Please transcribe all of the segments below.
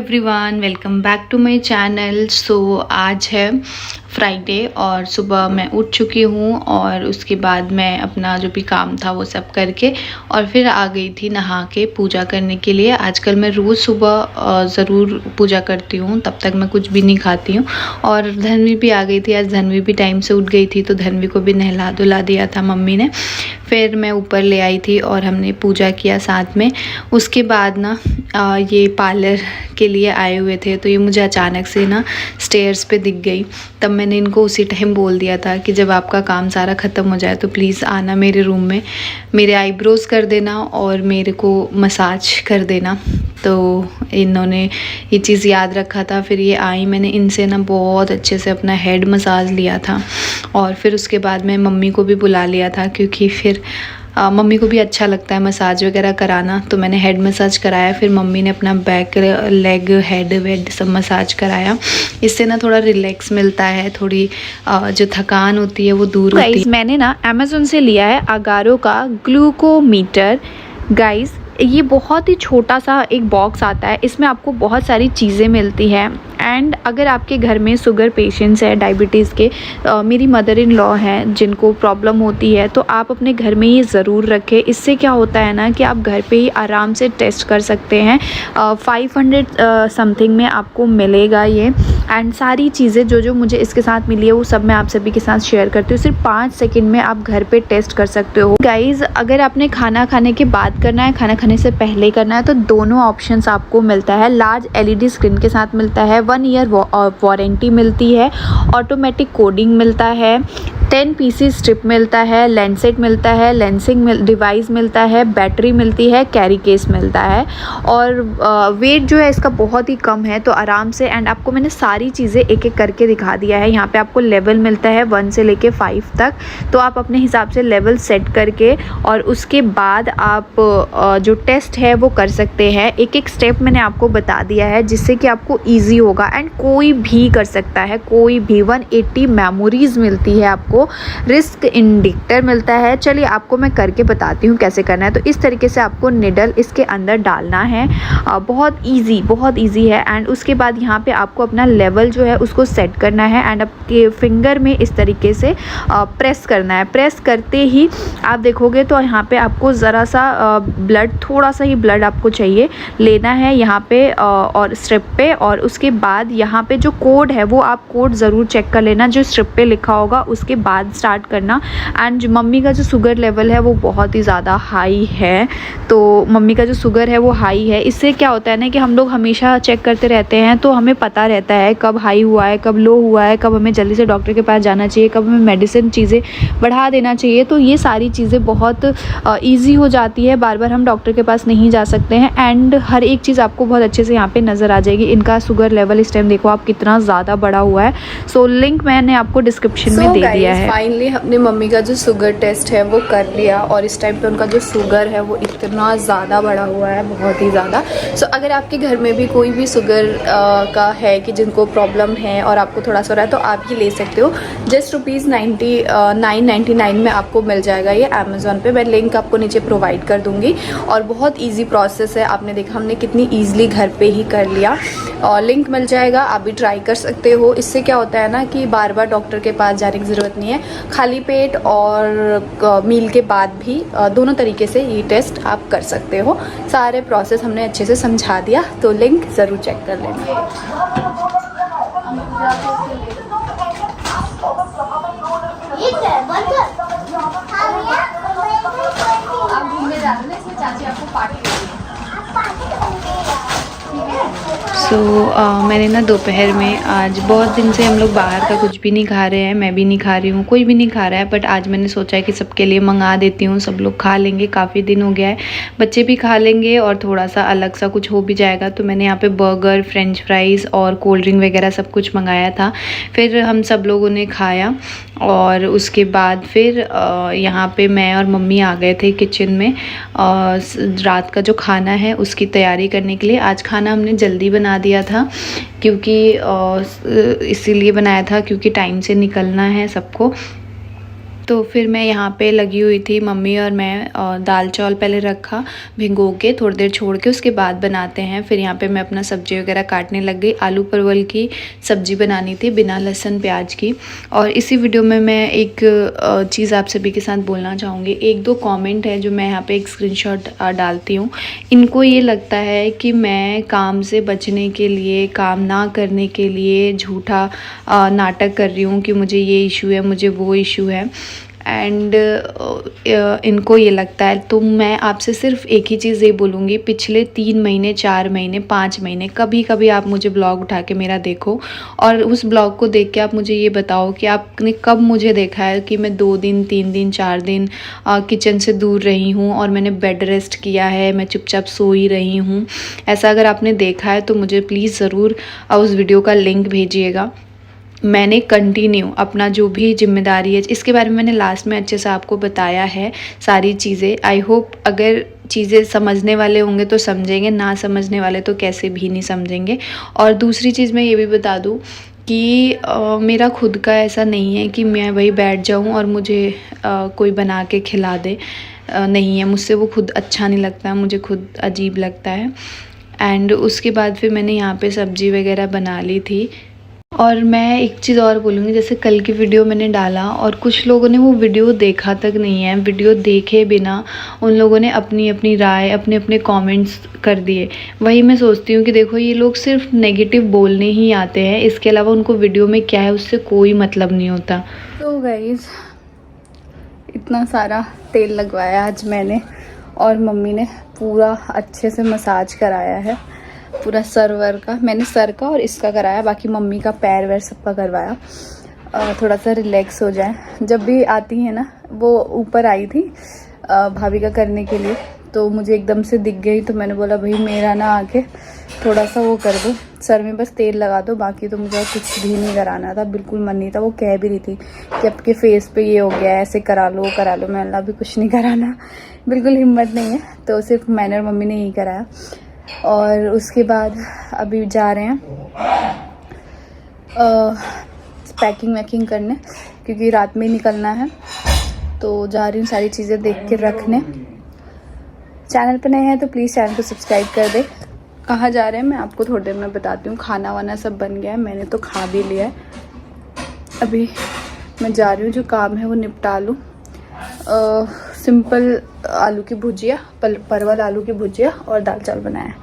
Everyone, welcome back to my channel. आज है Friday और सुबह मैं उठ चुकी हूँ और उसके बाद मैं अपना जो भी काम था वो सब करके और फिर आ गई थी नहा के पूजा करने के लिए। आजकल मैं रोज़ सुबह ज़रूर पूजा करती हूँ, तब तक मैं कुछ भी नहीं खाती हूँ। और धन्वी भी आ गई थी, आज धन्वी भी टाइम से उठ गई थी तो धन्वी को भी नहला धुला दिया था मम्मी ने। फिर मैं ऊपर ले आई थी और हमने पूजा किया साथ में। उसके बाद ना ये पार्लर के लिए आए हुए थे तो ये मुझे अचानक से ना स्टेयर्स पे दिख गई। तब मैंने इनको उसी टाइम बोल दिया था कि जब आपका काम सारा ख़त्म हो जाए तो प्लीज़ आना मेरे रूम में, मेरे आईब्रोज़ कर देना और मेरे को मसाज कर देना। तो इन्होंने ये चीज़ याद रखा था। फिर ये आई, मैंने इनसे ना बहुत अच्छे से अपना हेड मसाज लिया था और फिर उसके बाद मैं मम्मी को भी बुला लिया था क्योंकि फिर मम्मी को भी अच्छा लगता है मसाज वगैरह कराना। तो मैंने हेड मसाज कराया, फिर मम्मी ने अपना बैक लेग हेड वेड सब मसाज कराया। इससे ना थोड़ा रिलैक्स मिलता है, थोड़ी जो थकान होती है वो दूर होती है। मैंने ना अमेज़न से लिया है अगारो का ग्लूकोमीटर। गाइस ये बहुत ही छोटा सा एक बॉक्स आता है, इसमें आपको बहुत सारी चीज़ें मिलती है। एंड अगर आपके घर में शुगर पेशेंट्स है, डायबिटीज़ के, मेरी मदर इन लॉ हैं जिनको प्रॉब्लम होती है, तो आप अपने घर में ये ज़रूर रखें। इससे क्या होता है ना कि आप घर पे ही आराम से टेस्ट कर सकते हैं। 500 समथिंग में आपको मिलेगा ये। एंड सारी चीज़ें जो मुझे इसके साथ मिली है वो सब मैं आप सभी के साथ शेयर करती हूँ। सिर्फ 5 सेकंड में आप घर पे टेस्ट कर सकते हो। गाइज़ अगर आपने खाना खाने के बाद करना है, खाना खाने से पहले करना है, तो दोनों ऑप्शंस आपको मिलता है। लार्ज LED स्क्रीन के साथ मिलता है, 1 ईयर वारंटी मिलती है, ऑटोमेटिक कोडिंग मिलता है, 10 पीसी स्ट्रिप मिलता है, लेंसेट मिलता है, लेंसिंग डिवाइस मिलता है, बैटरी मिलती है, कैरी केस मिलता है। और वेट जो है इसका बहुत ही कम है तो आराम से। एंड आपको मैंने सारी चीज़ें एक एक करके दिखा दिया है। यहाँ पे आपको लेवल मिलता है 1 से लेके 5 तक, तो आप अपने हिसाब से लेवल सेट करके और उसके बाद आप जो टेस्ट है वो कर सकते हैं। एक एक स्टेप मैंने आपको बता दिया है जिससे कि आपको ईजी होगा। एंड कोई भी कर सकता है, कोई भी। 180 मेमोरीज मिलती है आपको, रिस्क इंडिकेटर मिलता है। चलिए आपको मैं करके बताती हूँ कैसे करना है। तो इस तरीके से आपको निडल इसके अंदर डालना है, बहुत इजी है। एंड उसके बाद यहाँ पे आपको अपना लेवल जो है उसको सेट करना है एंड आपके फिंगर में इस तरीके से प्रेस करना है। प्रेस करते ही आप देखोगे तो यहाँ पे आपको ज़रा सा ब्लड, थोड़ा सा ही ब्लड आपको चाहिए लेना है यहाँ पे और स्ट्रिप पे। और उसके बाद यहाँ पे जो कोड है वो आप कोड ज़रूर चेक कर लेना जो स्ट्रिप पे लिखा होगा, उसके बाद स्टार्ट करना। एंड मम्मी का जो शुगर लेवल है वो बहुत ही ज़्यादा हाई है, तो मम्मी का जो शुगर है वो हाई है। इससे क्या होता है ना कि हम लोग हमेशा चेक करते रहते हैं तो हमें पता रहता है कब हाई हुआ है, कब लो हुआ है, कब हमें जल्दी से डॉक्टर के पास जाना चाहिए, कब हमें मेडिसिन चीज़ें बढ़ा देना चाहिए। तो ये सारी चीज़ें बहुत ईजी हो जाती है, बार बार हम डॉक्टर के पास नहीं जा सकते हैं। एंड हर एक चीज़ आपको बहुत अच्छे से यहाँ पे नज़र आ जाएगी। इनका शुगर लेवल इस टाइम देखो आप कितना ज़्यादा बढ़ा हुआ है। सो लिंक मैंने आपको डिस्क्रिप्शन में दे दिया है। फाइनली हमने मम्मी का जो शुगर टेस्ट है वो कर लिया और इस टाइम पे उनका जो शुगर है वो इतना ज़्यादा बढ़ा हुआ है, बहुत ही ज़्यादा। सो अगर आपके घर में भी कोई भी शुगर का है कि जिनको प्रॉब्लम है और आपको थोड़ा सा हो रहा है तो आप ही ले सकते हो। जस्ट ₹9.99 में आपको मिल जाएगा ये अमेज़ॉन पे। मैं लिंक आपको नीचे प्रोवाइड कर दूँगी और बहुत ईजी प्रोसेस है। आपने देखा हमने कितनी ईजिली घर पे ही कर लिया और लिंक मिल जाएगा, आप भी ट्राई कर सकते हो। इससे क्या होता है ना कि बार बार डॉक्टर के पास जाने की ज़रूरत नहीं है। खाली पेट और मील के बाद भी दोनों तरीके से ये टेस्ट आप कर सकते हो। सारे प्रोसेस हमने अच्छे से समझा दिया, तो लिंक ज़रूर चेक कर लेना। आप घूमने जा रहे हो ना, इसमें चाची आपको पार्टी मैंने ना दोपहर में, आज बहुत दिन से हम लोग बाहर का कुछ भी नहीं खा रहे हैं, मैं भी नहीं खा रही हूँ, कोई भी नहीं खा रहा है। बट आज मैंने सोचा है कि सबके लिए मंगा देती हूँ, सब लोग खा लेंगे, काफ़ी दिन हो गया है, बच्चे भी खा लेंगे और थोड़ा सा अलग सा कुछ हो भी जाएगा। तो मैंने यहाँ पे बर्गर, फ्रेंच फ्राइज़ और कोल्ड ड्रिंक वगैरह सब कुछ मंगाया था। फिर हम सब लोगों ने खाया और उसके बाद फिर यहाँ पे मैं और मम्मी आ गए थे किचन में रात का जो खाना है उसकी तैयारी करने के लिए। आज खाना हमने जल्दी बना दिया था क्योंकि इसीलिए बनाया था क्योंकि टाइम से निकलना है सबको। तो फिर मैं यहाँ पे लगी हुई थी, मम्मी और मैं, और दाल चावल पहले रखा भिगो के, थोड़ी देर छोड़ के उसके बाद बनाते हैं। फिर यहाँ पे मैं अपना सब्ज़ी वगैरह काटने लग गई। आलू परवल की सब्ज़ी बनानी थी बिना लहसुन प्याज की। और इसी वीडियो में मैं एक चीज़ आप सभी के साथ बोलना चाहूँगी। एक दो कमेंट है जो मैं यहाँ पे एक स्क्रीनशॉट डालती हूँ। इनको ये लगता है कि मैं काम से बचने के लिए, काम ना करने के लिए झूठा नाटक कर रही हूँ कि मुझे ये इशू है, मुझे वो इशू है, एंड इनको ये लगता है। तो मैं आपसे सिर्फ एक ही चीज़ ये बोलूँगी, पिछले 3 महीने, 4 महीने, 5 महीने कभी कभी आप मुझे ब्लॉग उठा के मेरा देखो, और उस ब्लॉग को देख के आप मुझे ये बताओ कि आपने कब मुझे देखा है कि मैं 2 दिन, 3 दिन, 4 दिन किचन से दूर रही हूँ और मैंने बेड रेस्ट किया है, मैं चुपचाप सो ही रही हूँ। ऐसा अगर आपने देखा है तो मुझे प्लीज़ ज़रूर उस वीडियो का लिंक भेजिएगा। मैंने कंटिन्यू अपना जो भी जिम्मेदारी है, इसके बारे में मैंने लास्ट में अच्छे से आपको बताया है सारी चीज़ें। आई होप अगर चीज़ें समझने वाले होंगे तो समझेंगे, ना समझने वाले तो कैसे भी नहीं समझेंगे। और दूसरी चीज़ मैं ये भी बता दूँ कि मेरा खुद का ऐसा नहीं है कि मैं वही बैठ जाऊँ और मुझे कोई बना के खिला दे, नहीं है। मुझसे वो खुद अच्छा नहीं लगता, मुझे खुद अजीब लगता है। एंड उसके बाद फिर मैंने यहाँ पे सब्ज़ी वगैरह बना ली थी। और मैं एक चीज़ और बोलूँगी, जैसे कल की वीडियो मैंने डाला और कुछ लोगों ने वो वीडियो देखा तक नहीं है। वीडियो देखे बिना उन लोगों ने अपनी अपनी राय, अपने अपने कमेंट्स कर दिए। वही मैं सोचती हूँ कि देखो, ये लोग सिर्फ नेगेटिव बोलने ही आते हैं, इसके अलावा उनको वीडियो में क्या है उससे कोई मतलब नहीं होता। तो गाइस, इतना सारा तेल लगवाया आज मैंने, और मम्मी ने पूरा अच्छे से मसाज कराया है, पूरा सर वर का। मैंने सर का और इसका कराया, बाकी मम्मी का पैर वैर सबका करवाया, थोड़ा सा रिलैक्स हो जाए। जब भी आती है ना, वो ऊपर आई थी भाभी का करने के लिए, तो मुझे एकदम से दिख गई, तो मैंने बोला भाई मेरा ना आके थोड़ा सा वो कर दो, सर में बस तेल लगा दो, बाकी तो मुझे कुछ भी नहीं कराना था, बिल्कुल मन नहीं था। वो कह भी रही थी कि आपके फेस पे ये हो गया है, ऐसे करा लो करा लो। मैं अल्लाह भी कुछ नहीं कराना, बिल्कुल हिम्मत नहीं है। तो सिर्फ मैंने और मम्मी ने यही कराया। और उसके बाद अभी जा रहे हैं पैकिंग वैकिंग करने, क्योंकि रात में ही निकलना है। तो जा रही हूँ सारी चीज़ें देख के रखने। चैनल पर नए हैं तो प्लीज़ चैनल को सब्सक्राइब कर दे। कहाँ जा रहे हैं मैं आपको थोड़ी देर में बताती हूँ। खाना वाना सब बन गया है, मैंने तो खा भी लिया है। अभी मैं जा रही हूँ, जो काम है वो निपटा लूँ। सिंपल आलू की भुजिया, परवल आलू की भुजिया और दाल चावल बनाया,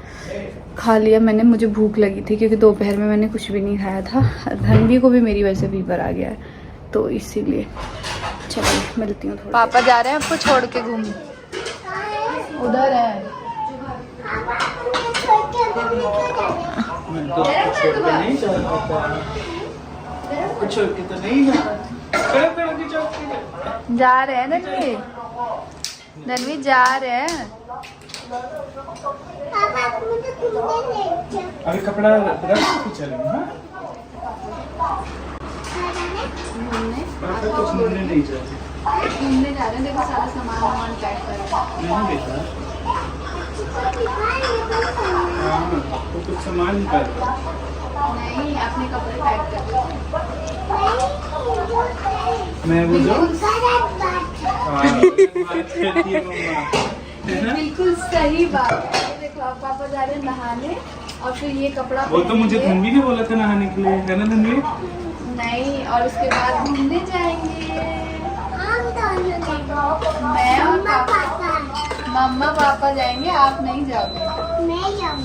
खा लिया मैंने। मुझे भूख लगी थी क्योंकि दोपहर में मैंने कुछ भी नहीं खाया था। धनवी को भी मेरी वजह से फीवर आ गया है, तो इसीलिए। चलिए मिलती हूँ। पापा जा रहे हैं आपको छोड़ के घूम, उधर है। जा रहे हैं धनवी, धनवी जा रहे हैं। अभी कपड़ा रख के चलेंगे। हाँ, कुछ नहीं चाहिए, घूमने जा रहे हैं। देखो सारा सामान पैक कर रहे हैं। नहीं बेटा, तो कुछ सामान निकाल नहीं, अपने कपड़े पैक कर। मैं वो जो बिल्कुल सही बात है। देखो आप पापा जा रहे हैं नहाने, और फिर ये कपड़ा वो तो मुझे धनवी ने बोला था नहाने के लिए, है ना धनवी? नहीं, और उसके बाद घूमने जाएंगे मैं और पापा। मम्मा पापा जाएंगे, आप नहीं जाओगे? नहीं जाऊंगी।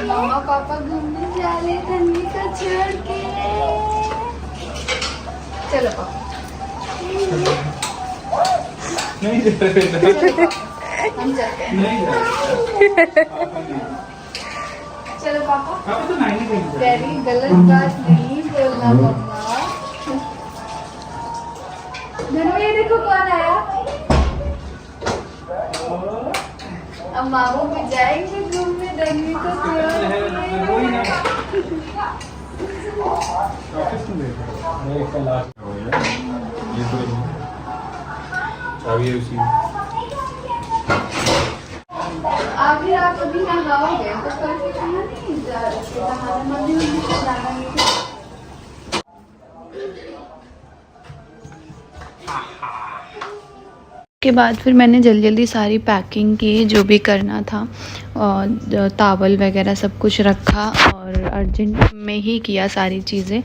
मम्मा पापा घूमने जा रहे धनवी को छोड़ के। चलो पापा। नहीं जा रहे, हम जाते हैं। नहीं जा रहे। चलो पापा। आप तो नहीं गई। तेरी गलत बात नहीं बोलना मम्मा। धनवी देखो कौन आया। अब मामू भी जाएंगे घूमने धनवी को वही ना ऑफिस में मैं एक लास्ट हो गया। ये तो चाबी है उसी में। आगे आप अभी नहाओगे तो कल भी कहाँ नहीं जा रहे थे, नहाने मम्मी उन्हीं को जाना नहीं था। उसके बाद फिर मैंने जल्दी जल्दी सारी पैकिंग की, जो भी करना था, और तावल वगैरह सब कुछ रखा और अर्जेंट में ही किया सारी चीज़ें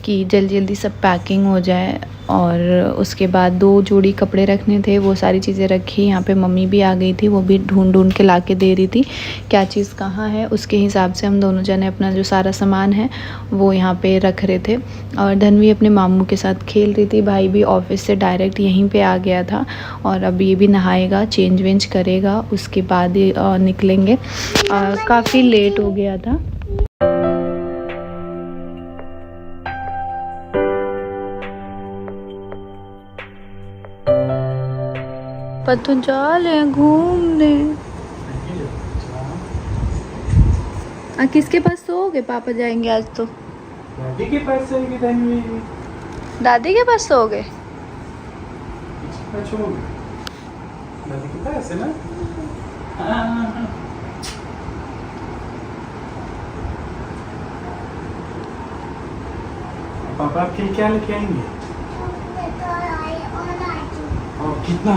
कि जल्दी जल्दी सब पैकिंग हो जाए। और उसके बाद 2 जोड़ी कपड़े रखने थे, वो सारी चीज़ें रखी। यहाँ पे मम्मी भी आ गई थी, वो भी ढूंढ ढूंढ के ला के दे रही थी क्या चीज़ कहाँ है। उसके हिसाब से हम दोनों जने अपना जो सारा सामान है वो यहाँ पे रख रहे थे। और धनवी अपने मामू के साथ खेल रही थी। भाई भी ऑफिस से डायरेक्ट यहीं पे आ गया था और अब ये भी नहाएगा, चेंज वेंज करेगा, उसके बाद ही निकलेंगे। काफ़ी लेट हो गया था। तो जा ले घूमने। किसके पास सोओगे? पापा जाएंगे आज तो। दादी के पास चलेगी धनवी। दादी के पास सोओगे? दादी के पास है ना। पापा आपके लिए क्या लेके आएंगे? और कितना?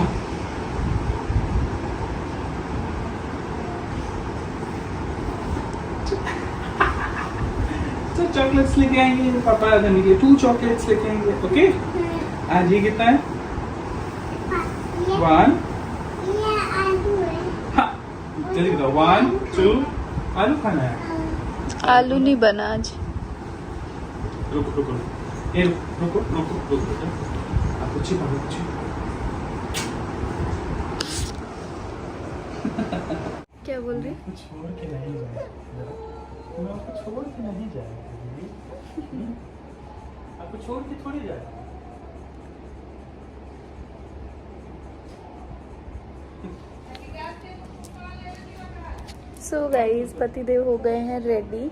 तो चॉकलेट्स लेके आएंगे पापा धनी के 2 चॉकलेट्स लेके आएंगे। ओके, आज ये कितना है? 1। जल्दी बताओ। 1 2 आलू खाना है। आलू नहीं बना आज। रुको रुको ये रुको रुको रुको आप कुछ कुछ क्या बोल रही? कुछ छोड़ के नहीं जाए, मैं आपको छोड़ के नहीं जाएगा। आपको छोड़ के थोड़ी जाएगा। सो गाइस, पतिदेव हो गए हैं रेडी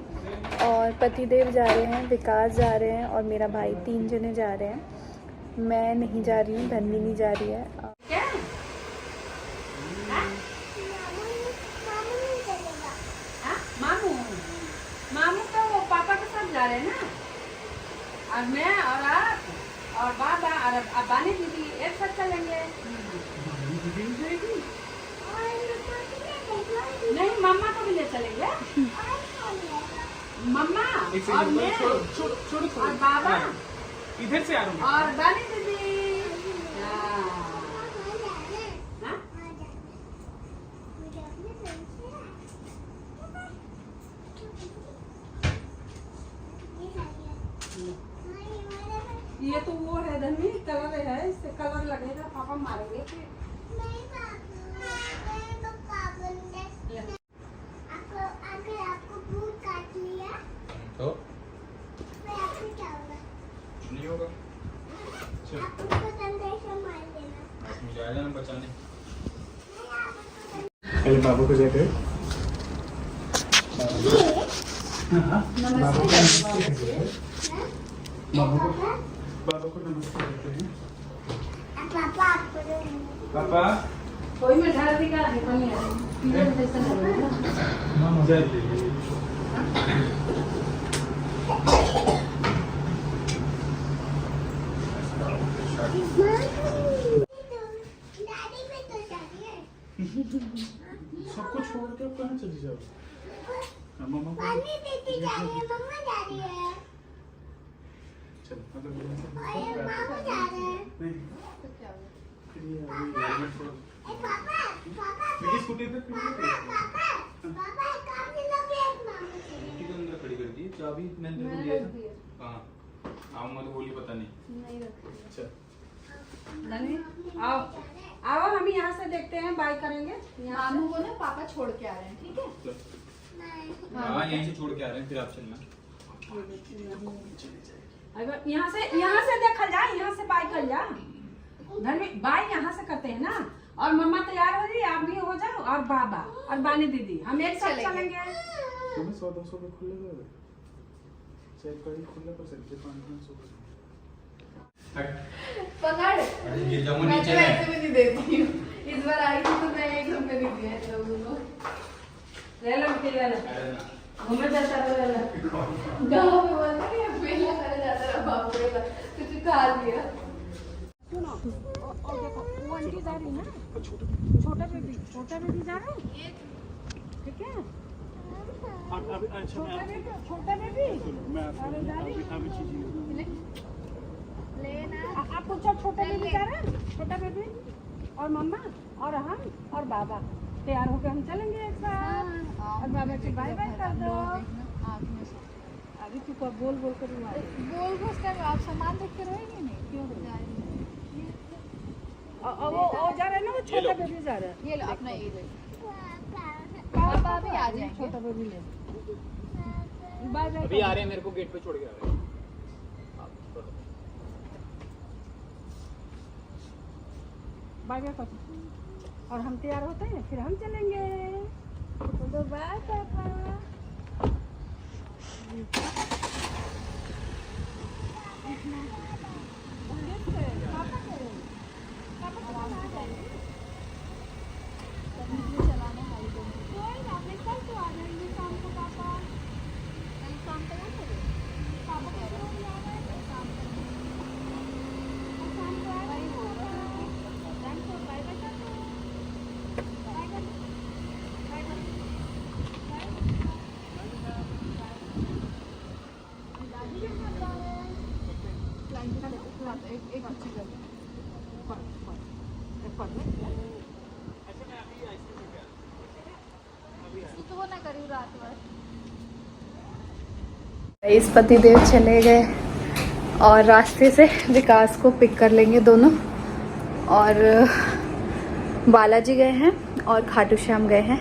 और पतिदेव जा रहे हैं, विकास जा रहे हैं और मेरा भाई, 3 जने जा रहे हैं। मैं नहीं जा रही हूँ, धन्वी नहीं जा रही है। मामू तो वो पापा के साथ जा रहे हैं ना, और मैं और आप और बाबा और अब्बानी दीदी एक साथ चलेंगे। नहीं, मम्मा को भी ले चलेंगे। मम्मा और मैं और बाबा इधर से आ रहा हूँ और बानी दीदी। ये तो वो है धनवी, कलर है, इससे कलर लगेगा, पापा मारेंगे फिर। आपको भूत काट लिया तो नहीं होगा। आप मुझे आ जाना बचाने। पहले बाबू को जाकर बाबू को नमस्ते करते हैं। पापा कोई में ढाल दी का है पानी आ रही है, जैसा लग रहा है ना। मां मजा ले ली। सब कुछ छोड़ के कहाँ चली जाओ? मम्मा को मम्मा जा रही है। चल मतलब नहीं स्कूटी पे अंदर खड़ी कर दी। चाबी मैंने तेरे को दिया था। हाँ आऊंगा तो बोली पता नहीं। अच्छा आओ आओ, हम यहाँ से देखते हैं, बाय करेंगे। मामू को ना पापा छोड़ के आ रहे हैं, ठीक है? हाँ यहीं से छोड़ के आ रहे हैं, फिर आप चलना। अगर यहाँ से देखा जाए, यहाँ से बाय कर जा। धनवी बाय यहाँ से करते हैं ना, और मम्मा तैयार हो रही, आप भी हो जाओ, और बाबा और बानी दीदी हम एक साथ चलेंगे। तुम्हें 100-200 पे खुले गए चेक करी खुले पर सकते 500 पकड़। अरे गिर जाऊंगा मैं नीचे तो में। ऐसे भी नहीं देती हूँ। इस बार आई थी तो मैं 1 रुपए नहीं दिया है लोगों को। ले लो मिट्टी, ले लो, घूमे जाता रहो, ले लो। गाँव में बोलते हैं मेला करे जाता रहा, बाप रे बाप, कुछ खा लिया। सुनो और देखो वो आंटी जा रही है ना, छोटा बेबी जा रहा है, ठीक है। छोटा बेबी आप पूछो, छोटा बेबी जा रहा है, छोटा बेबी और मम्मा और हम और बाबा तैयार होके हम चलेंगे एक साथ। और बाबा से बाय बाय कर दो। अभी तू कब बोल कर आप सामान देख के रहेंगे नहीं, क्यों वो जा रहा है ना, वो छोटा बेबी जा रहा है। ये लो अपना, ये ले पापा भी आ जाएंगे। छोटा बेबी ले बाय बाय। अभी आ रहे हैं, मेरे को गेट पे छोड़ के आ रहे हैं। बाय बाय पापा। और हम तैयार होते हैं फिर हम चलेंगे। तो बाय पापा। इस पतिदेव चले गए और रास्ते से विकास को पिक कर लेंगे दोनों। और बालाजी गए हैं और खाटू श्याम गए हैं।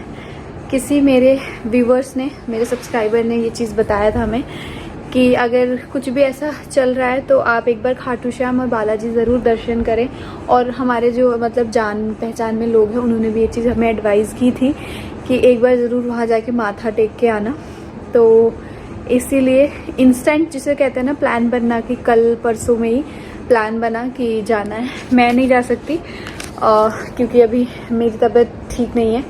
किसी मेरे व्यूवर्स ने, मेरे सब्सक्राइबर ने ये चीज़ बताया था हमें कि अगर कुछ भी ऐसा चल रहा है तो आप एक बार खाटू श्याम और बालाजी ज़रूर दर्शन करें। और हमारे जो मतलब जान पहचान में लोग हैं उन्होंने भी ये चीज़ हमें एडवाइस की थी कि एक बार ज़रूर वहाँ जाके माथा टेक के आना। तो इसीलिए इंस्टेंट जिसे कहते हैं ना, प्लान बनना कि कल परसों में ही प्लान बना कि जाना है। मैं नहीं जा सकती क्योंकि अभी मेरी तबीयत ठीक नहीं है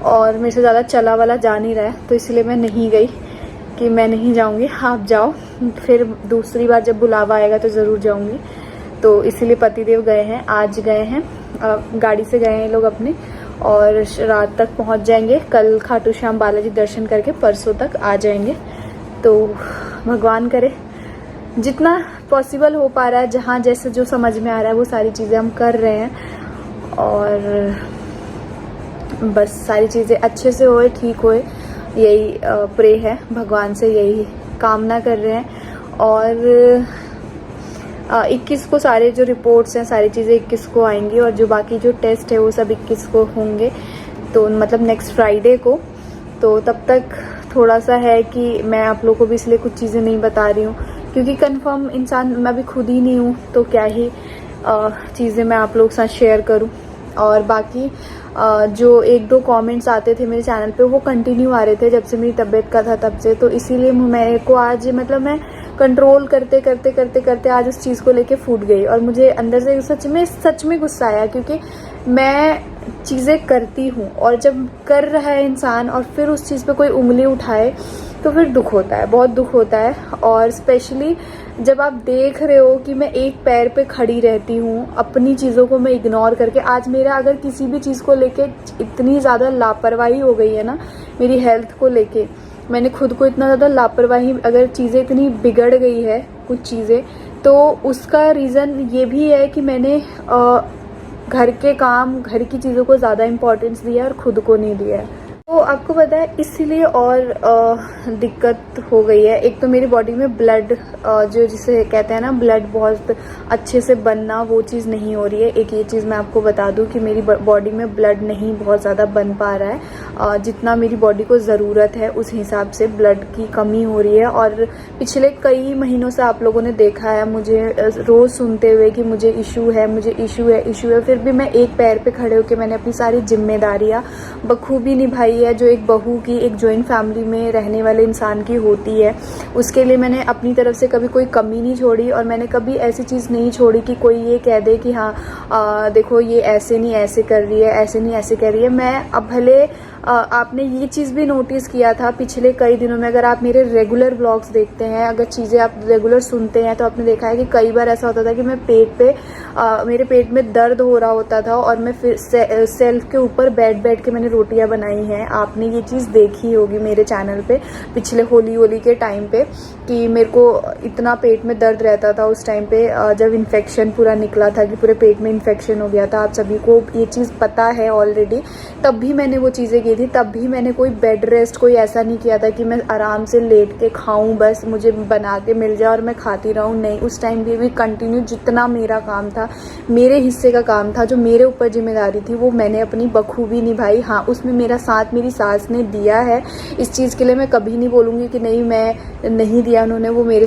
और मेरे से ज़्यादा चला वाला जा नहीं रहा है, तो इसलिए मैं नहीं गई कि मैं नहीं जाऊंगी, आप जाओ। फिर दूसरी बार जब बुलावा आएगा तो ज़रूर जाऊंगी। तो इसीलिए पतिदेव गए हैं, आज गए हैं, गाड़ी से गए हैं लोग अपने, और रात तक पहुंच जाएंगे। कल खाटू श्याम बालाजी दर्शन करके परसों तक आ जाएंगे। तो भगवान करे जितना पॉसिबल हो पा रहा है, जहाँ जैसे जो समझ में आ रहा है वो सारी चीज़ें हम कर रहे हैं। और बस सारी चीज़ें अच्छे से होए, ठीक होए, यही प्रे है भगवान से, यही कामना कर रहे हैं। और 21 को सारे जो रिपोर्ट्स हैं सारी चीज़ें 21 को आएंगी, और जो बाकी जो टेस्ट है वो सब 21 को होंगे, तो मतलब नेक्स्ट फ्राइडे को। तो तब तक थोड़ा सा है कि मैं आप लोगों को भी इसलिए कुछ चीज़ें नहीं बता रही हूँ क्योंकि कंफर्म इंसान मैं भी खुद ही नहीं हूँ, तो क्या ही चीज़ें मैं आप लोगों के साथ शेयर करूँ। और बाकी जो 1-2 कमेंट्स आते थे मेरे चैनल पे वो कंटिन्यू आ रहे थे जब से मेरी तबीयत का था तब से, तो इसीलिए मेरे को आज मतलब मैं कंट्रोल करते करते आज उस चीज़ को लेके फूट गई। और मुझे अंदर से सच में गुस्सा आया क्योंकि मैं चीज़ें करती हूँ और जब कर रहा है इंसान और फिर उस चीज़ पे कोई उंगली उठाए तो फिर दुख होता है, बहुत दुख होता है। और स्पेशली जब आप देख रहे हो कि मैं एक पैर पे खड़ी रहती हूँ, अपनी चीज़ों को मैं इग्नोर करके, आज मेरा अगर किसी भी चीज़ को लेके इतनी ज़्यादा लापरवाही हो गई है ना, मेरी हेल्थ को लेके मैंने खुद को इतना ज़्यादा लापरवाही, अगर चीज़ें इतनी बिगड़ गई है कुछ चीज़ें, तो उसका रीज़न ये भी है कि मैंने घर के काम, घर की चीज़ों को ज़्यादा इम्पोर्टेंस दिया और खुद को नहीं दिया है। तो आपको पता है इसीलिए और दिक्कत हो गई है। एक तो मेरी बॉडी में ब्लड जो जिसे कहते हैं ना ब्लड बहुत अच्छे से बनना, वो चीज़ नहीं हो रही है। एक ये चीज़ मैं आपको बता दूं कि मेरी बॉडी में ब्लड नहीं बहुत ज़्यादा बन पा रहा है, जितना मेरी बॉडी को ज़रूरत है उस हिसाब से ब्लड की कमी हो रही है। और पिछले कई महीनों से आप लोगों ने देखा है मुझे रोज़ सुनते हुए कि मुझे इशू है, मुझे इशू है, फिर भी मैं एक पैर पर खड़े होकर मैंने अपनी सारी जिम्मेदारियाँ बखूबी निभाई है, जो एक बहू की, एक जॉइंट फैमिली में रहने वाले इंसान की होती है। उसके लिए मैंने अपनी तरफ से कभी कोई कमी नहीं छोड़ी और मैंने कभी ऐसी चीज़ नहीं छोड़ी कि कोई ये कह दे कि हाँ देखो ये ऐसे नहीं ऐसे कर रही है, ऐसे नहीं ऐसे कर रही है। मैं अब भले आपने ये चीज़ भी नोटिस किया था पिछले कई दिनों में, अगर आप मेरे रेगुलर ब्लॉग्स देखते हैं, अगर चीज़ें आप रेगुलर सुनते हैं, तो आपने देखा है कि कई बार ऐसा होता था कि मैं मेरे पेट में दर्द हो रहा होता था और मैं फिर सेल्फ के ऊपर बैठ के मैंने रोटियां बनाई हैं। आपने ये चीज़ देखी होगी मेरे चैनल पे पिछले होली के टाइम पे, कि मेरे को इतना पेट में दर्द रहता था उस टाइम पे, जब इन्फेक्शन पूरा निकला था कि पूरे पेट में इन्फेक्शन हो गया था। आप सभी को ये चीज़ पता है ऑलरेडी। तब भी मैंने वो चीज़ें की थी, तब भी मैंने कोई बेड रेस्ट कोई ऐसा नहीं किया था कि मैं आराम से लेट के खाऊं, बस मुझे बना के मिल जाए और मैं खाती रहूं। नहीं, उस टाइम भी कंटिन्यू जितना मेरा काम था, मेरे हिस्से का काम था, जो मेरे ऊपर जिम्मेदारी थी, वो मैंने अपनी बखूबी निभाई। हाँ, उसमें मेरा साथ मेरी सास ने दिया है, इस चीज़ के लिए मैं कभी नहीं बोलूँगी कि नहीं मैं नहीं दिया उन्होंने। वो मेरे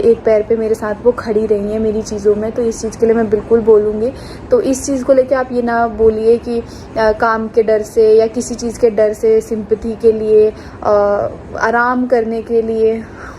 एक पैर पे मेरे साथ वो खड़ी रही हैं मेरी चीज़ों में, तो इस चीज़ के लिए मैं बिल्कुल बोलूँगी। तो इस चीज़ को लेकर आप ये ना बोलिए कि काम के डर से या किसी चीज़ के डर से, सिंपैथी के लिए, आराम करने के लिए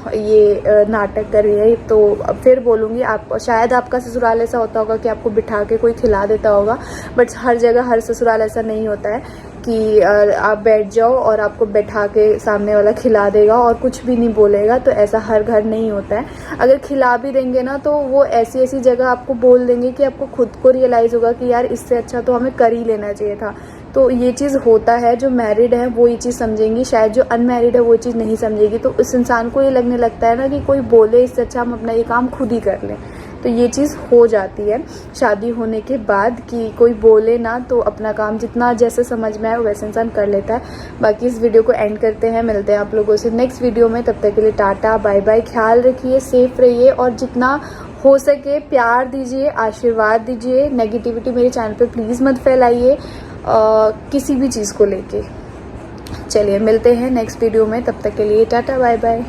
ये नाटक कर रही है। तो फिर बोलूँगी, आप शायद आपका ससुराल ऐसा होता होगा कि आपको बिठा के कोई खिला देता होगा, बट हर जगह हर ससुराल ऐसा नहीं होता है कि आप बैठ जाओ और आपको बैठा के सामने वाला खिला देगा और कुछ भी नहीं बोलेगा। तो ऐसा हर घर नहीं होता है। अगर खिला भी देंगे ना, तो वो ऐसी जगह आपको बोल देंगे कि आपको खुद को रियलाइज़ होगा कि यार इससे अच्छा तो हमें कर ही लेना चाहिए था। तो ये चीज़ होता है। जो मैरिड है वो ये चीज़ समझेंगी, शायद जो अनमैरिड है वो चीज़ नहीं समझेगी। तो उस इंसान को ये लगने लगता है ना कि कोई बोले, इससे अच्छा हम अपना ये काम खुद ही कर लें। तो ये चीज़ हो जाती है शादी होने के बाद, कि कोई बोले ना तो अपना काम जितना जैसे समझ में आए वैसे इंसान कर लेता है। बाकी इस वीडियो को एंड करते हैं, मिलते हैं आप लोगों से नेक्स्ट वीडियो में। तब तक के लिए टाटा बाय बाय, ख्याल रखिए, सेफ रहिए और जितना हो सके प्यार दीजिए, आशीर्वाद दीजिए। नेगेटिविटी मेरे चैनल पे प्लीज़ मत फैलाइए किसी भी चीज़ को लेके। चलिए मिलते हैं नेक्स्ट वीडियो में, तब तक के लिए टाटा बाय बाय।